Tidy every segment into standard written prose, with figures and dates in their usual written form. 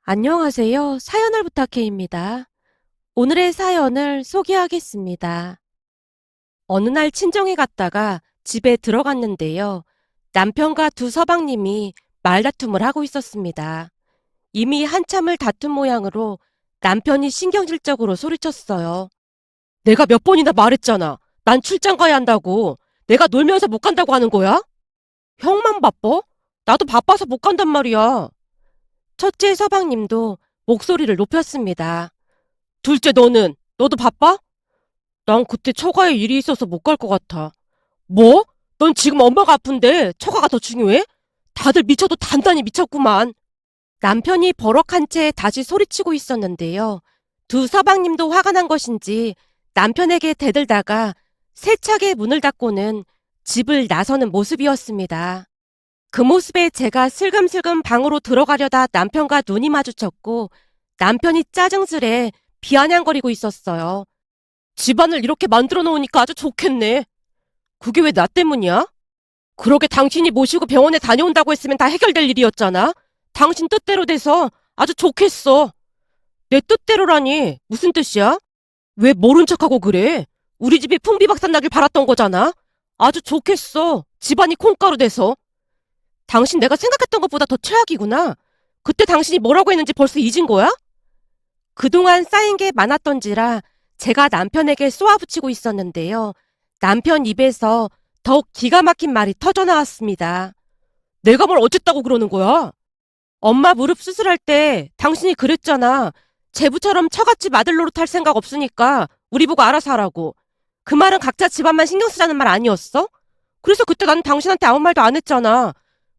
안녕하세요. 사연을 부탁해입니다. 오늘의 사연을 소개하겠습니다. 어느 날 친정에 갔다가 집에 들어갔는데요. 남편과 두 서방님이 말다툼을 하고 있었습니다. 이미 한참을 다툰 모양으로 남편이 신경질적으로 소리쳤어요. 내가 몇 번이나 말했잖아. 난 출장 가야 한다고. 내가 놀면서 못 간다고 하는 거야? 형만 바빠? 나도 바빠서 못 간단 말이야. 첫째 서방님도 목소리를 높였습니다. 둘째 너도 바빠? 난 그때 처가에 일이 있어서 못 갈 것 같아. 뭐? 넌 지금 엄마가 아픈데 처가가 더 중요해? 다들 미쳐도 단단히 미쳤구만. 남편이 버럭한 채 다시 소리치고 있었는데요. 두 서방님도 화가 난 것인지 남편에게 대들다가 세차게 문을 닫고는 집을 나서는 모습이었습니다. 그 모습에 제가 슬금슬금 방으로 들어가려다 남편과 눈이 마주쳤고 남편이 짜증스레 비아냥거리고 있었어요. 집안을 이렇게 만들어 놓으니까 아주 좋겠네. 그게 왜 나 때문이야? 그러게 당신이 모시고 병원에 다녀온다고 했으면 다 해결될 일이었잖아. 당신 뜻대로 돼서 아주 좋겠어. 내 뜻대로라니 무슨 뜻이야? 왜 모른 척하고 그래? 우리 집이 풍비박산 나길 바랐던 거잖아. 아주 좋겠어. 집안이 콩가루 돼서. 당신 내가 생각했던 것보다 더 최악이구나. 그때 당신이 뭐라고 했는지 벌써 잊은 거야? 그동안 쌓인 게 많았던지라 제가 남편에게 쏘아붙이고 있었는데요. 남편 입에서 더욱 기가 막힌 말이 터져나왔습니다. 내가 뭘 어쨌다고 그러는 거야? 엄마 무릎 수술할 때 당신이 그랬잖아. 제부처럼 처갓집 아들 노릇할 생각 없으니까 우리 보고 알아서 하라고. 그 말은 각자 집안만 신경 쓰자는 말 아니었어? 그래서 그때 난 당신한테 아무 말도 안 했잖아.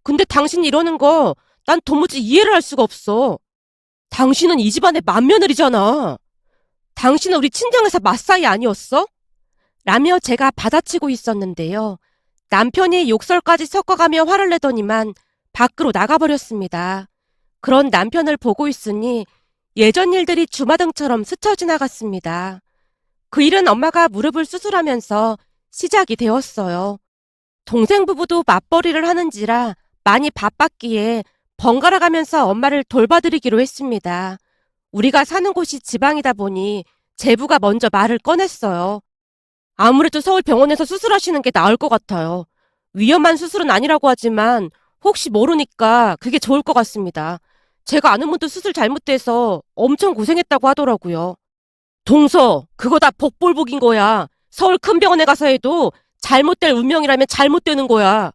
근데 당신이 이러는 거 난 도무지 이해를 할 수가 없어. 당신은 이 집안의 맏며느리잖아. 당신은 우리 친정에서 맞사이 아니었어? 라며 제가 받아치고 있었는데요. 남편이 욕설까지 섞어가며 화를 내더니만 밖으로 나가버렸습니다. 그런 남편을 보고 있으니 예전 일들이 주마등처럼 스쳐 지나갔습니다. 그 일은 엄마가 무릎을 수술하면서 시작이 되었어요. 동생 부부도 맞벌이를 하는지라 많이 바빴기에 번갈아 가면서 엄마를 돌봐드리기로 했습니다. 우리가 사는 곳이 지방이다 보니 제부가 먼저 말을 꺼냈어요. 아무래도 서울 병원에서 수술하시는 게 나을 것 같아요. 위험한 수술은 아니라고 하지만 혹시 모르니까 그게 좋을 것 같습니다. 제가 아는 분도 수술 잘못돼서 엄청 고생했다고 하더라고요. 동서, 그거 다 복불복인 거야. 서울 큰 병원에 가서 해도 잘못될 운명이라면 잘못되는 거야.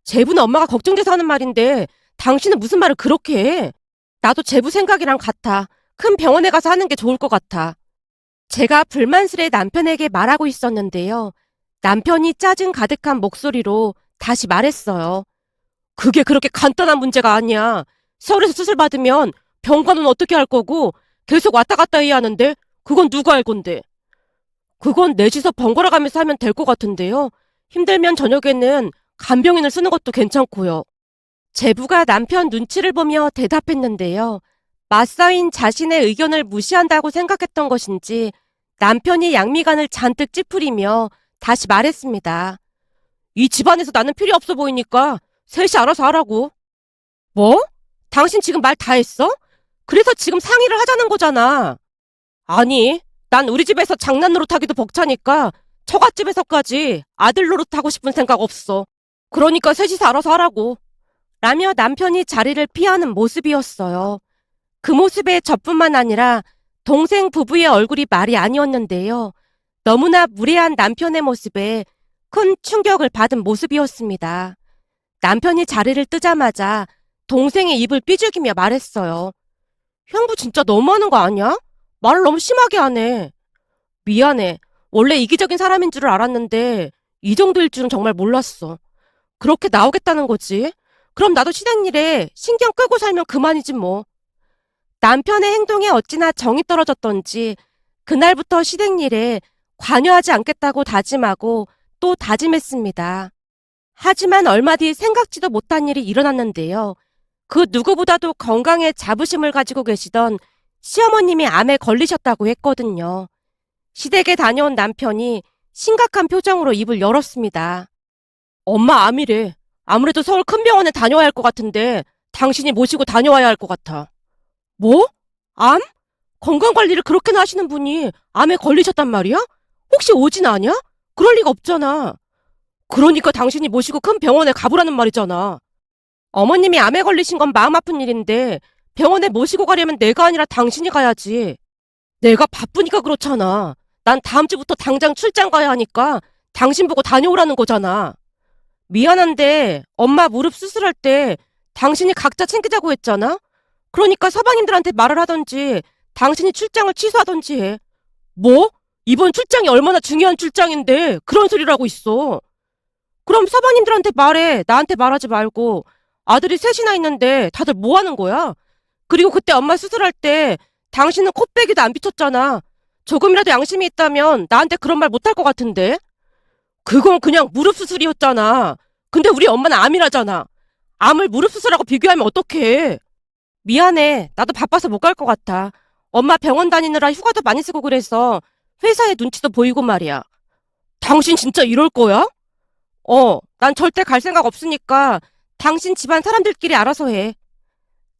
제부는 엄마가 걱정돼서 하는 말인데 당신은 무슨 말을 그렇게 해? 나도 제부 생각이랑 같아. 큰 병원에 가서 하는 게 좋을 것 같아. 제가 불만스레 남편에게 말하고 있었는데요. 남편이 짜증 가득한 목소리로 다시 말했어요. 그게 그렇게 간단한 문제가 아니야. 서울에서 수술 받으면 병관은 어떻게 할 거고 계속 왔다 갔다 해야 하는데 그건 누가 알 건데. 그건 넷이서 번갈아 가면서 하면 될 것 같은데요. 힘들면 저녁에는 간병인을 쓰는 것도 괜찮고요. 제부가 남편 눈치를 보며 대답했는데요. 맞서인 자신의 의견을 무시한다고 생각했던 것인지 남편이 양미간을 잔뜩 찌푸리며 다시 말했습니다. 이 집안에서 나는 필요 없어 보이니까 셋이 알아서 하라고. 뭐? 당신 지금 말 다 했어? 그래서 지금 상의를 하자는 거잖아. 아니, 난 우리 집에서 장난 노릇하기도 벅차니까 처갓집에서까지 아들 노릇하고 싶은 생각 없어. 그러니까 셋이서 알아서 하라고. 라며 남편이 자리를 피하는 모습이었어요. 그 모습에 저뿐만 아니라 동생 부부의 얼굴이 말이 아니었는데요. 너무나 무례한 남편의 모습에 큰 충격을 받은 모습이었습니다. 남편이 자리를 뜨자마자 동생의 입을 삐죽이며 말했어요. 형부 진짜 너무하는 거 아니야? 말을 너무 심하게 하네. 미안해. 원래 이기적인 사람인 줄을 알았는데 이 정도일 줄은 정말 몰랐어. 그렇게 나오겠다는 거지. 그럼 나도 시댁일에 신경 끄고 살면 그만이지 뭐. 남편의 행동에 어찌나 정이 떨어졌던지 그날부터 시댁일에 관여하지 않겠다고 다짐하고 또 다짐했습니다. 하지만 얼마 뒤 생각지도 못한 일이 일어났는데요. 그 누구보다도 건강에 자부심을 가지고 계시던 시어머님이 암에 걸리셨다고 했거든요. 시댁에 다녀온 남편이 심각한 표정으로 입을 열었습니다. 엄마 암이래. 아무래도 서울 큰 병원에 다녀와야 할 것 같은데 당신이 모시고 다녀와야 할 것 같아. 뭐? 암? 건강관리를 그렇게나 하시는 분이 암에 걸리셨단 말이야? 혹시 오진 아냐? 그럴 리가 없잖아. 그러니까 당신이 모시고 큰 병원에 가보라는 말이잖아. 어머님이 암에 걸리신 건 마음 아픈 일인데 병원에 모시고 가려면 내가 아니라 당신이 가야지. 내가 바쁘니까 그렇잖아. 난 다음 주부터 당장 출장 가야 하니까 당신 보고 다녀오라는 거잖아. 미안한데 엄마 무릎 수술할 때 당신이 각자 챙기자고 했잖아? 그러니까 서방님들한테 말을 하던지 당신이 출장을 취소하던지 해. 뭐? 이번 출장이 얼마나 중요한 출장인데 그런 소리를 하고 있어. 그럼 서방님들한테 말해. 나한테 말하지 말고. 아들이 셋이나 있는데 다들 뭐 하는 거야? 그리고 그때 엄마 수술할 때 당신은 코빼기도 안 비쳤잖아. 조금이라도 양심이 있다면 나한테 그런 말 못할 것 같은데? 그건 그냥 무릎 수술이었잖아. 근데 우리 엄마는 암이라잖아. 암을 무릎 수술하고 비교하면 어떡해. 미안해. 나도 바빠서 못 갈 것 같아. 엄마 병원 다니느라 휴가도 많이 쓰고 그래서 회사의 눈치도 보이고 말이야. 당신 진짜 이럴 거야? 난 절대 갈 생각 없으니까 당신 집안 사람들끼리 알아서 해.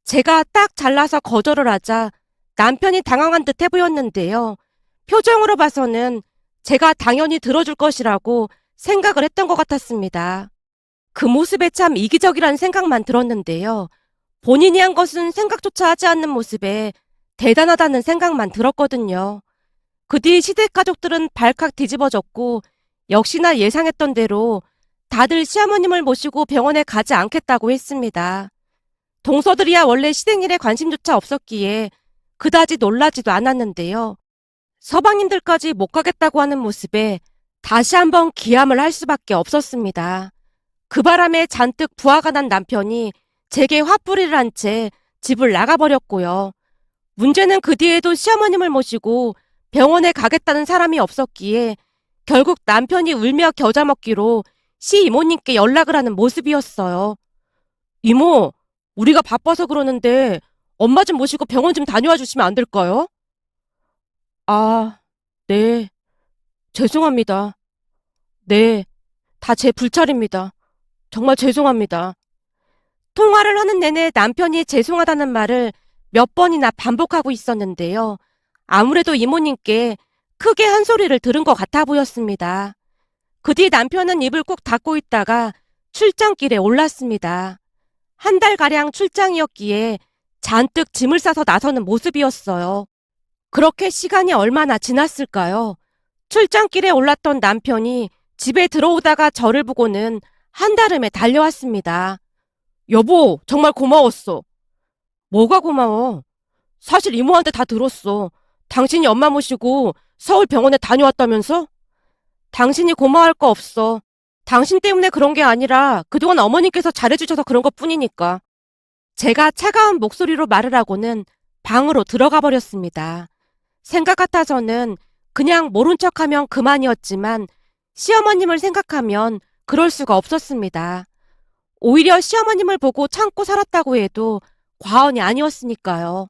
제가 딱 잘라서 거절을 하자 남편이 당황한 듯해 보였는데요. 표정으로 봐서는 제가 당연히 들어줄 것이라고 생각을 했던 것 같았습니다. 그 모습에 참 이기적이라는 생각만 들었는데요. 본인이 한 것은 생각조차 하지 않는 모습에 대단하다는 생각만 들었거든요. 그 뒤 시댁 가족들은 발칵 뒤집어졌고 역시나 예상했던 대로 다들 시어머님을 모시고 병원에 가지 않겠다고 했습니다. 동서들이야 원래 시댁일에 관심조차 없었기에 그다지 놀라지도 않았는데요. 서방님들까지 못 가겠다고 하는 모습에 다시 한번 기함을 할 수밖에 없었습니다. 그 바람에 잔뜩 부하가 난 남편이 제게 화풀이를 한 채 집을 나가버렸고요. 문제는 그 뒤에도 시어머님을 모시고 병원에 가겠다는 사람이 없었기에 결국 남편이 울며 겨자 먹기로 시이모님께 연락을 하는 모습이었어요. 이모, 우리가 바빠서 그러는데 엄마 좀 모시고 병원 좀 다녀와 주시면 안 될까요? 아, 네. 죄송합니다. 네. 다 제 불찰입니다. 정말 죄송합니다. 통화를 하는 내내 남편이 죄송하다는 말을 몇 번이나 반복하고 있었는데요. 아무래도 이모님께 크게 한 소리를 들은 것 같아 보였습니다. 그 뒤 남편은 입을 꾹 닫고 있다가 출장길에 올랐습니다. 한 달가량 출장이었기에 잔뜩 짐을 싸서 나서는 모습이었어요. 그렇게 시간이 얼마나 지났을까요? 출장길에 올랐던 남편이 집에 들어오다가 저를 보고는 한달음에 달려왔습니다. 여보, 정말 고마웠어. 뭐가 고마워? 사실 이모한테 다 들었어. 당신이 엄마 모시고 서울 병원에 다녀왔다면서? 당신이 고마워할 거 없어. 당신 때문에 그런 게 아니라 그동안 어머님께서 잘해주셔서 그런 것 뿐이니까. 제가 차가운 목소리로 말을 하고는 방으로 들어가 버렸습니다. 생각 같아서는 그냥 모른 척하면 그만이었지만 시어머님을 생각하면 그럴 수가 없었습니다. 오히려 시어머님을 보고 참고 살았다고 해도 과언이 아니었으니까요.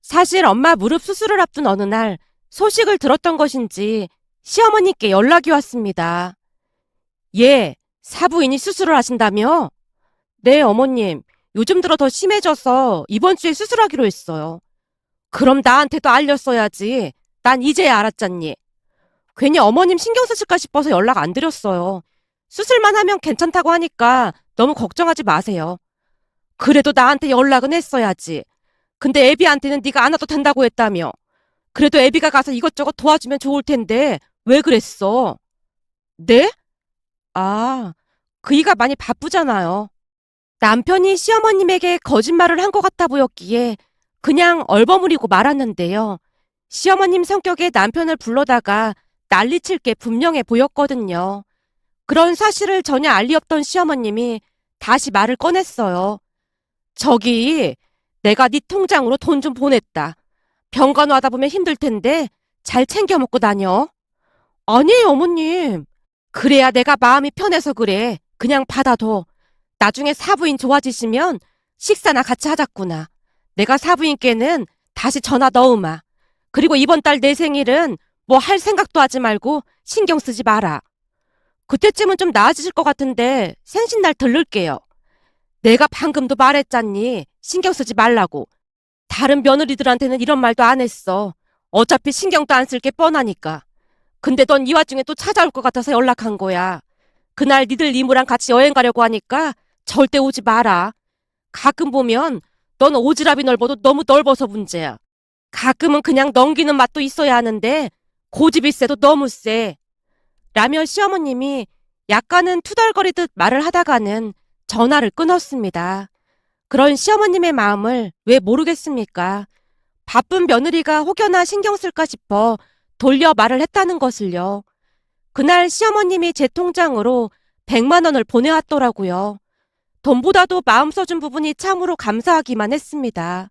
사실 엄마 무릎 수술을 앞둔 어느 날 소식을 들었던 것인지 시어머니께 연락이 왔습니다. 예, 사부인이 수술을 하신다며? 네, 어머님. 요즘 들어 더 심해져서 이번 주에 수술하기로 했어요. 그럼 나한테도 알렸어야지. 난 이제야 알았잖니. 괜히 어머님 신경 쓰실까 싶어서 연락 안 드렸어요. 수술만 하면 괜찮다고 하니까 너무 걱정하지 마세요. 그래도 나한테 연락은 했어야지. 근데 애비한테는 네가 안 와도 된다고 했다며. 그래도 애비가 가서 이것저것 도와주면 좋을 텐데 왜 그랬어? 네? 아, 그이가 많이 바쁘잖아요. 남편이 시어머님에게 거짓말을 한 것 같아 보였기에 그냥 얼버무리고 말았는데요. 시어머님 성격에 남편을 불러다가 난리칠 게 분명해 보였거든요. 그런 사실을 전혀 알 리 없던 시어머님이 다시 말을 꺼냈어요. 저기, 내가 네 통장으로 돈 좀 보냈다. 병간 와다 보면 힘들 텐데 잘 챙겨 먹고 다녀. 아니에요, 어머님. 그래야 내가 마음이 편해서 그래. 그냥 받아둬. 나중에 사부인 좋아지시면 식사나 같이 하자꾸나. 내가 사부인께는 다시 전화 넣으마. 그리고 이번 달 내 생일은 뭐 할 생각도 하지 말고 신경 쓰지 마라. 그때쯤은 좀 나아지실 것 같은데 생신날 들를게요. 내가 방금도 말했잖니. 신경 쓰지 말라고. 다른 며느리들한테는 이런 말도 안 했어. 어차피 신경도 안 쓸 게 뻔하니까. 근데 넌 이 와중에 또 찾아올 것 같아서 연락한 거야. 그날 니들 이모랑 같이 여행 가려고 하니까 절대 오지 마라. 가끔 보면 넌 오지랖이 넓어도 너무 넓어서 문제야. 가끔은 그냥 넘기는 맛도 있어야 하는데 고집이 세도 너무 세. 라며 시어머님이 약간은 투덜거리듯 말을 하다가는 전화를 끊었습니다. 그런 시어머님의 마음을 왜 모르겠습니까? 바쁜 며느리가 혹여나 신경 쓸까 싶어 돌려 말을 했다는 것을요. 그날 시어머님이 제 통장으로 100만 원을 보내왔더라고요. 돈보다도 마음 써준 부분이 참으로 감사하기만 했습니다.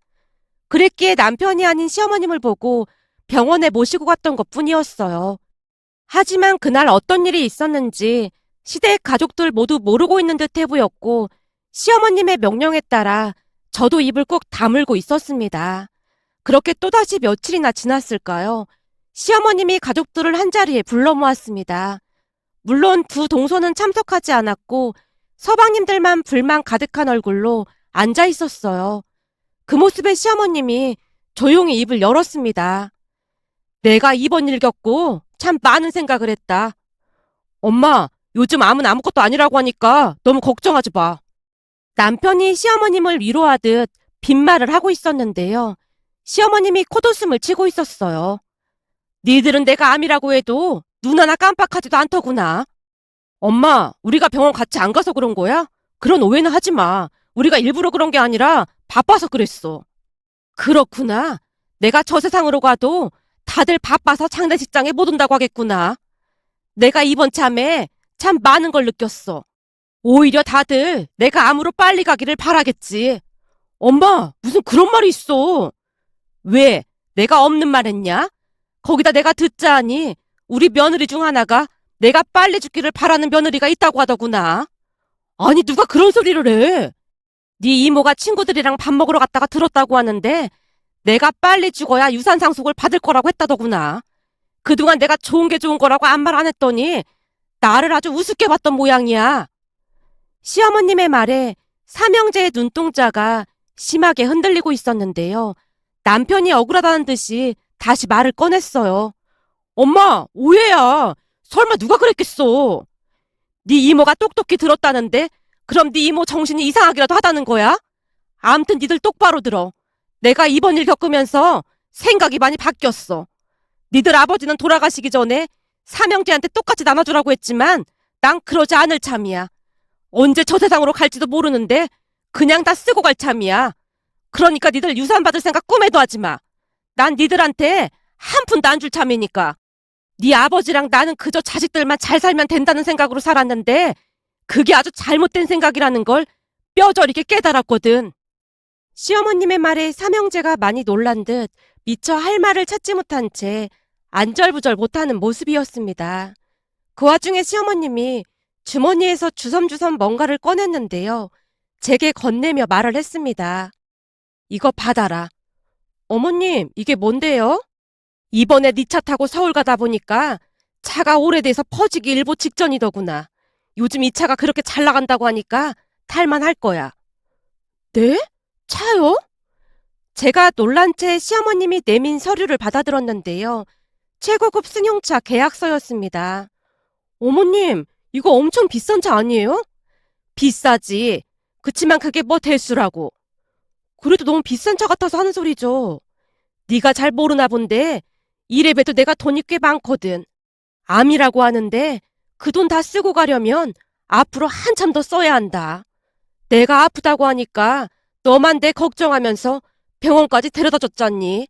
그랬기에 남편이 아닌 시어머님을 보고 병원에 모시고 갔던 것뿐이었어요. 하지만 그날 어떤 일이 있었는지 시댁 가족들 모두 모르고 있는 듯해 보였고 시어머님의 명령에 따라 저도 입을 꼭 다물고 있었습니다. 그렇게 또다시 며칠이나 지났을까요? 시어머님이 가족들을 한자리에 불러 모았습니다. 물론 두 동서는 참석하지 않았고 서방님들만 불만 가득한 얼굴로 앉아 있었어요. 그 모습에 시어머님이 조용히 입을 열었습니다. 내가 이번 일 겪고 참 많은 생각을 했다. 엄마, 요즘 암은 아무것도 아니라고 하니까 너무 걱정하지 마. 남편이 시어머님을 위로하듯 빈말을 하고 있었는데요. 시어머님이 콧웃음을 치고 있었어요. 니들은 내가 암이라고 해도 눈 하나 깜빡하지도 않더구나. 엄마, 우리가 병원 같이 안 가서 그런 거야? 그런 오해는 하지 마. 우리가 일부러 그런 게 아니라 바빠서 그랬어. 그렇구나. 내가 저 세상으로 가도 다들 바빠서 장례식장에 못 온다고 하겠구나. 내가 이번 참에 참 많은 걸 느꼈어. 오히려 다들 내가 암으로 빨리 가기를 바라겠지. 엄마, 무슨 그런 말이 있어. 왜? 내가 없는 말 했냐? 거기다 내가 듣자 하니 우리 며느리 중 하나가 내가 빨리 죽기를 바라는 며느리가 있다고 하더구나. 아니, 누가 그런 소리를 해? 네 이모가 친구들이랑 밥 먹으러 갔다가 들었다고 하는데 내가 빨리 죽어야 유산 상속을 받을 거라고 했다더구나. 그동안 내가 좋은 게 좋은 거라고 아무 말 안 했더니 나를 아주 우습게 봤던 모양이야. 시어머님의 말에 삼형제의 눈동자가 심하게 흔들리고 있었는데요. 남편이 억울하다는 듯이 다시 말을 꺼냈어요. 엄마, 오해야. 설마 누가 그랬겠어. 네 이모가 똑똑히 들었다는데 그럼 네 이모 정신이 이상하기라도 하다는 거야? 암튼 니들 똑바로 들어. 내가 이번 일 겪으면서 생각이 많이 바뀌었어. 니들 아버지는 돌아가시기 전에 삼형제한테 똑같이 나눠주라고 했지만 난 그러지 않을 참이야. 언제 저 세상으로 갈지도 모르는데 그냥 다 쓰고 갈 참이야. 그러니까 니들 유산 받을 생각 꿈에도 하지 마. 난 니들한테 한 푼도 안 줄 참이니까. 네 아버지랑 나는 그저 자식들만 잘 살면 된다는 생각으로 살았는데 그게 아주 잘못된 생각이라는 걸 뼈저리게 깨달았거든. 시어머님의 말에 삼형제가 많이 놀란 듯 미처 할 말을 찾지 못한 채 안절부절 못하는 모습이었습니다. 그 와중에 시어머님이 주머니에서 주섬주섬 뭔가를 꺼냈는데요. 제게 건네며 말을 했습니다. 이거 받아라. 어머님, 이게 뭔데요? 이번에 네 차 타고 서울 가다 보니까 차가 오래돼서 퍼지기 일보 직전이더구나. 요즘 이 차가 그렇게 잘 나간다고 하니까 탈만할 거야. 네? 차요? 제가 놀란 채 시어머님이 내민 서류를 받아들었는데요. 최고급 승용차 계약서였습니다. 어머님, 이거 엄청 비싼 차 아니에요? 비싸지. 그치만 그게 뭐 대수라고. 그래도 너무 비싼 차 같아서 하는 소리죠. 네가 잘 모르나 본데 이래봬도 내가 돈이 꽤 많거든. 암이라고 하는데 그 돈 다 쓰고 가려면 앞으로 한참 더 써야 한다. 내가 아프다고 하니까 너만 내 걱정하면서 병원까지 데려다 줬잖니.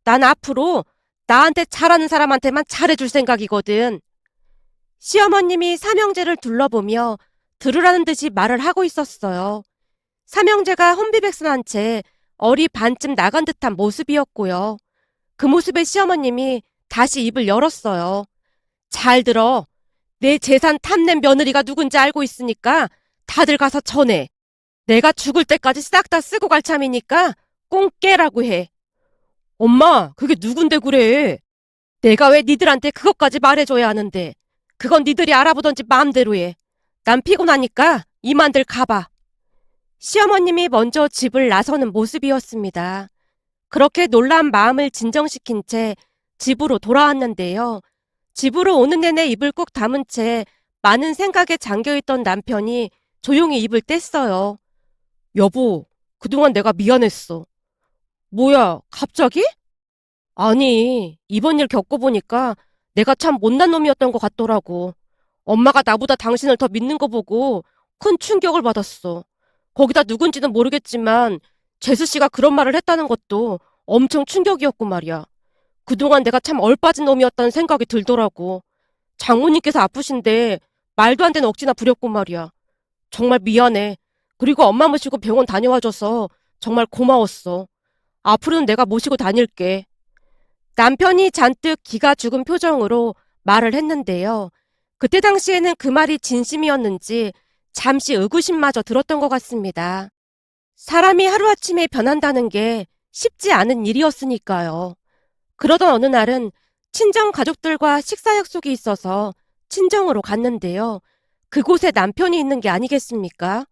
난 앞으로 나한테 잘하는 사람한테만 잘해줄 생각이거든. 시어머님이 삼형제를 둘러보며 들으라는 듯이 말을 하고 있었어요. 삼형제가 혼비백산한 채 얼이 반쯤 나간 듯한 모습이었고요. 그 모습에 시어머님이 다시 입을 열었어요. 잘 들어. 내 재산 탐낸 며느리가 누군지 알고 있으니까 다들 가서 전해. 내가 죽을 때까지 싹 다 쓰고 갈 참이니까 꼭 깨라고 해. 엄마, 그게 누군데 그래? 내가 왜 니들한테 그것까지 말해줘야 하는데. 그건 니들이 알아보던지 마음대로 해. 난 피곤하니까 이만들 가봐. 시어머님이 먼저 집을 나서는 모습이었습니다. 그렇게 놀란 마음을 진정시킨 채 집으로 돌아왔는데요. 집으로 오는 내내 입을 꾹 다문 채 많은 생각에 잠겨있던 남편이 조용히 입을 뗐어요. 여보, 그동안 내가 미안했어. 뭐야, 갑자기? 아니, 이번 일 겪어보니까 내가 참 못난 놈이었던 것 같더라고. 엄마가 나보다 당신을 더 믿는 거 보고 큰 충격을 받았어. 거기다 누군지는 모르겠지만 재수 씨가 그런 말을 했다는 것도 엄청 충격이었고 말이야. 그동안 내가 참 얼빠진 놈이었다는 생각이 들더라고. 장모님께서 아프신데 말도 안 되는 억지나 부렸고 말이야. 정말 미안해. 그리고 엄마 모시고 병원 다녀와줘서 정말 고마웠어. 앞으로는 내가 모시고 다닐게. 남편이 잔뜩 기가 죽은 표정으로 말을 했는데요. 그때 당시에는 그 말이 진심이었는지 잠시 의구심마저 들었던 것 같습니다. 사람이 하루아침에 변한다는 게 쉽지 않은 일이었으니까요. 그러던 어느 날은 친정 가족들과 식사 약속이 있어서 친정으로 갔는데요. 그곳에 남편이 있는 게 아니겠습니까?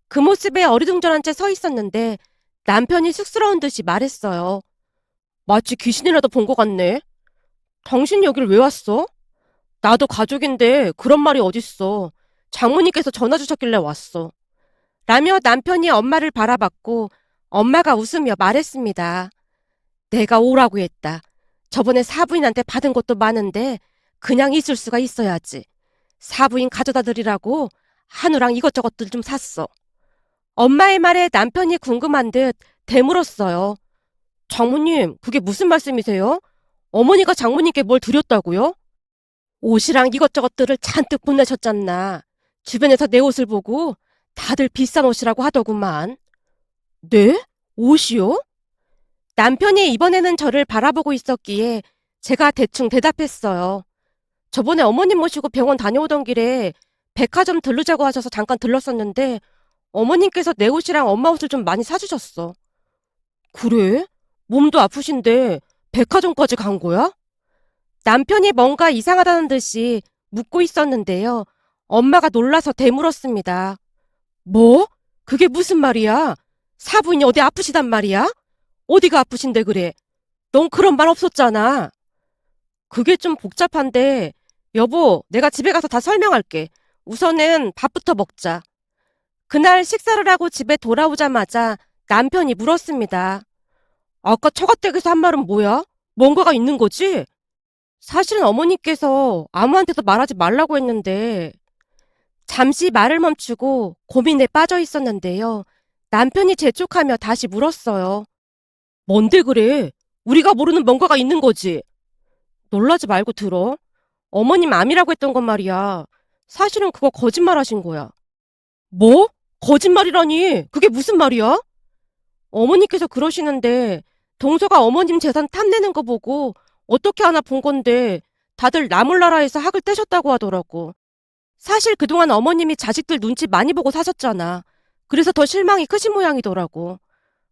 그 모습에 어리둥절한 채 서 있었는데 남편이 쑥스러운 듯이 말했어요. 마치 귀신이라도 본 것 같네. 당신 여길 왜 왔어? 나도 가족인데 그런 말이 어딨어. 장모님께서 전화 주셨길래 왔어. 라며 남편이 엄마를 바라봤고 엄마가 웃으며 말했습니다. 내가 오라고 했다. 저번에 사부인한테 받은 것도 많은데 그냥 있을 수가 있어야지. 사부인 가져다 드리라고 한우랑 이것저것들 좀 샀어. 엄마의 말에 남편이 궁금한 듯 되물었어요. 장모님, 그게 무슨 말씀이세요? 어머니가 장모님께 뭘 드렸다고요? 옷이랑 이것저것들을 잔뜩 보내셨잖나. 주변에서 내 옷을 보고 다들 비싼 옷이라고 하더구만. 네? 옷이요? 남편이 이번에는 저를 바라보고 있었기에 제가 대충 대답했어요. 저번에 어머님 모시고 병원 다녀오던 길에 백화점 들르자고 하셔서 잠깐 들렀었는데 어머님께서 내 옷이랑 엄마 옷을 좀 많이 사주셨어. 그래? 몸도 아프신데 백화점까지 간 거야? 남편이 뭔가 이상하다는 듯이 묻고 있었는데요. 엄마가 놀라서 되물었습니다. 뭐? 그게 무슨 말이야? 사부인이 어디 아프시단 말이야? 어디가 아프신데 그래? 넌 그런 말 없었잖아. 그게 좀 복잡한데 여보, 내가 집에 가서 다 설명할게. 우선은 밥부터 먹자. 그날 식사를 하고 집에 돌아오자마자 남편이 물었습니다. 아까 처가댁에서 한 말은 뭐야? 뭔가가 있는 거지? 사실은 어머니께서 아무한테도 말하지 말라고 했는데 잠시 말을 멈추고 고민에 빠져 있었는데요. 남편이 재촉하며 다시 물었어요. 뭔데 그래? 우리가 모르는 뭔가가 있는 거지? 놀라지 말고 들어. 어머님 암이라고 했던 건 말이야. 사실은 그거 거짓말 하신 거야. 뭐? 거짓말이라니? 그게 무슨 말이야? 어머니께서 그러시는데 동서가 어머님 재산 탐내는 거 보고 어떻게 하나 본 건데 다들 나몰라라에서 학을 떼셨다고 하더라고. 사실 그동안 어머님이 자식들 눈치 많이 보고 사셨잖아. 그래서 더 실망이 크신 모양이더라고.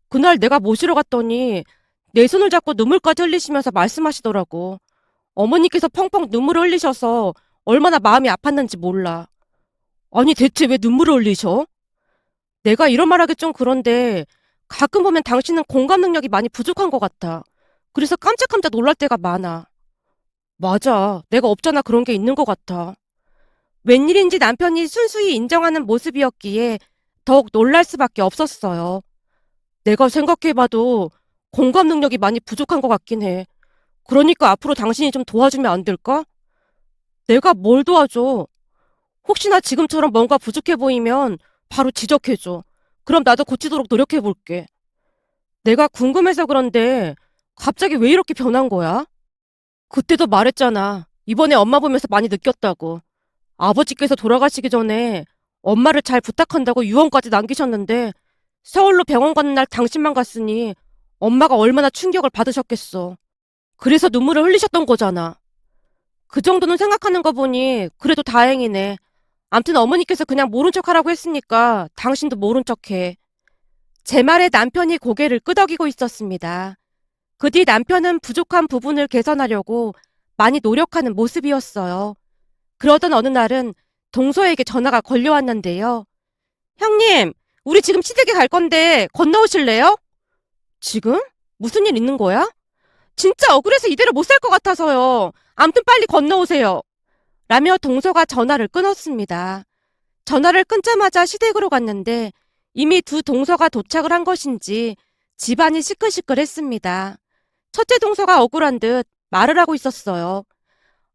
그날 내가 모시러 갔더니 내 손을 잡고 눈물까지 흘리시면서 말씀하시더라고. 어머니께서 펑펑 눈물을 흘리셔서 얼마나 마음이 아팠는지 몰라. 아니 대체 왜 눈물을 흘리셔? 내가 이런 말하기 좀 그런데 가끔 보면 당신은 공감 능력이 많이 부족한 것 같아. 그래서 깜짝깜짝 놀랄 때가 많아. 맞아. 내가 없잖아 그런 게 있는 것 같아. 웬일인지 남편이 순수히 인정하는 모습이었기에 더욱 놀랄 수밖에 없었어요. 내가 생각해봐도 공감 능력이 많이 부족한 것 같긴 해. 그러니까 앞으로 당신이 좀 도와주면 안 될까? 내가 뭘 도와줘? 혹시나 지금처럼 뭔가 부족해 보이면 바로 지적해줘. 그럼 나도 고치도록 노력해볼게. 내가 궁금해서 그런데 갑자기 왜 이렇게 변한 거야? 그때도 말했잖아. 이번에 엄마 보면서 많이 느꼈다고. 아버지께서 돌아가시기 전에 엄마를 잘 부탁한다고 유언까지 남기셨는데 서울로 병원 가는 날 당신만 갔으니 엄마가 얼마나 충격을 받으셨겠어. 그래서 눈물을 흘리셨던 거잖아. 그 정도는 생각하는 거 보니 그래도 다행이네. 암튼 어머니께서 그냥 모른 척 하라고 했으니까 당신도 모른 척해. 제 말에 남편이 고개를 끄덕이고 있었습니다. 그 뒤 남편은 부족한 부분을 개선하려고 많이 노력하는 모습이었어요. 그러던 어느 날은 동서에게 전화가 걸려왔는데요. 형님, 우리 지금 시댁에 갈 건데 건너오실래요? 지금? 무슨 일 있는 거야? 진짜 억울해서 이대로 못 살 것 같아서요. 암튼 빨리 건너오세요. 라며 동서가 전화를 끊었습니다. 전화를 끊자마자 시댁으로 갔는데 이미 두 동서가 도착을 한 것인지 집안이 시끌시끌했습니다. 첫째 동서가 억울한 듯 말을 하고 있었어요.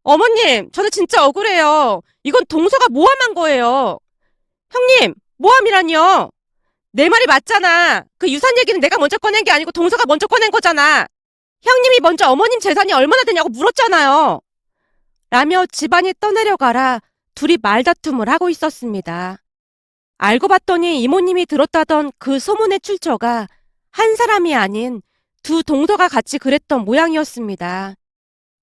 어머님, 저는 진짜 억울해요. 이건 동서가 모함한 거예요. 형님, 모함이라니요? 내 말이 맞잖아. 그 유산 얘기는 내가 먼저 꺼낸 게 아니고 동서가 먼저 꺼낸 거잖아. 형님이 먼저 어머님 재산이 얼마나 되냐고 물었잖아요. 라며 집안이 떠내려가라 둘이 말다툼을 하고 있었습니다. 알고 봤더니 이모님이 들었다던 그 소문의 출처가 한 사람이 아닌 두 동서가 같이 그랬던 모양이었습니다.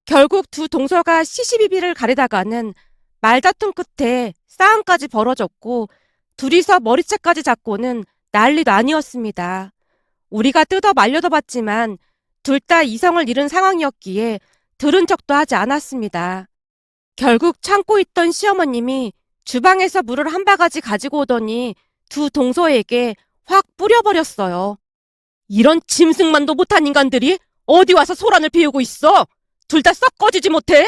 결국 두 동서가 시시비비를 가리다가는 말다툼 끝에 싸움까지 벌어졌고 둘이서 머리채까지 잡고는 난리도 아니었습니다. 우리가 뜯어 말려도 봤지만 둘 다 이성을 잃은 상황이었기에 들은 척도 하지 않았습니다. 결국 참고 있던 시어머님이 주방에서 물을 한 바가지 가지고 오더니 두 동서에게 확 뿌려버렸어요. 이런 짐승만도 못한 인간들이 어디 와서 소란을 피우고 있어? 둘 다 썩 꺼지지 못해?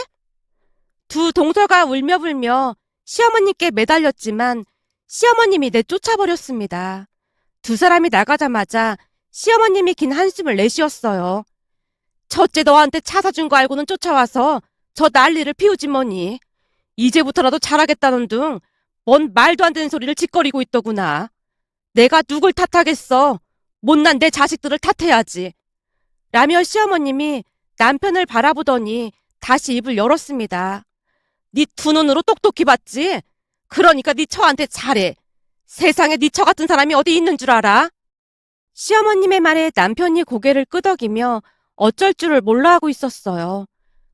두 동서가 울며불며 시어머님께 매달렸지만 시어머님이 내쫓아버렸습니다. 두 사람이 나가자마자 시어머님이 긴 한숨을 내쉬었어요. 첫째 너한테 차 사준 거 알고는 쫓아와서 저 난리를 피우지 뭐니. 이제부터라도 잘하겠다는 둥 뭔 말도 안 되는 소리를 짓거리고 있더구나. 내가 누굴 탓하겠어. 못난 내 자식들을 탓해야지. 라며 시어머님이 남편을 바라보더니 다시 입을 열었습니다. 네 두 눈으로 똑똑히 봤지? 그러니까 네 처한테 잘해. 세상에 네 처 같은 사람이 어디 있는 줄 알아? 시어머님의 말에 남편이 고개를 끄덕이며 어쩔 줄을 몰라 하고 있었어요.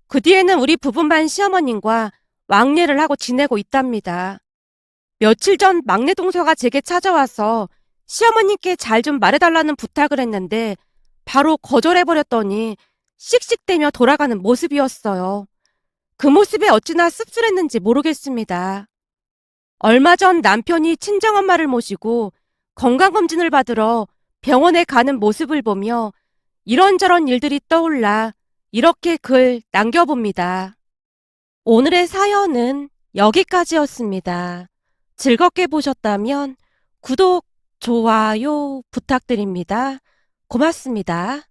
그 뒤에는 우리 부부만 시어머님과 왕래를 하고 지내고 있답니다. 며칠 전 막내 동서가 제게 찾아와서 시어머님께 잘 좀 말해달라는 부탁을 했는데 바로 거절해버렸더니 씩씩대며 돌아가는 모습이었어요. 그 모습에 어찌나 씁쓸했는지 모르겠습니다. 얼마 전 남편이 친정엄마를 모시고 건강검진을 받으러 병원에 가는 모습을 보며 이런저런 일들이 떠올라 이렇게 글 남겨봅니다. 오늘의 사연은 여기까지였습니다. 즐겁게 보셨다면 구독, 좋아요 부탁드립니다. 고맙습니다.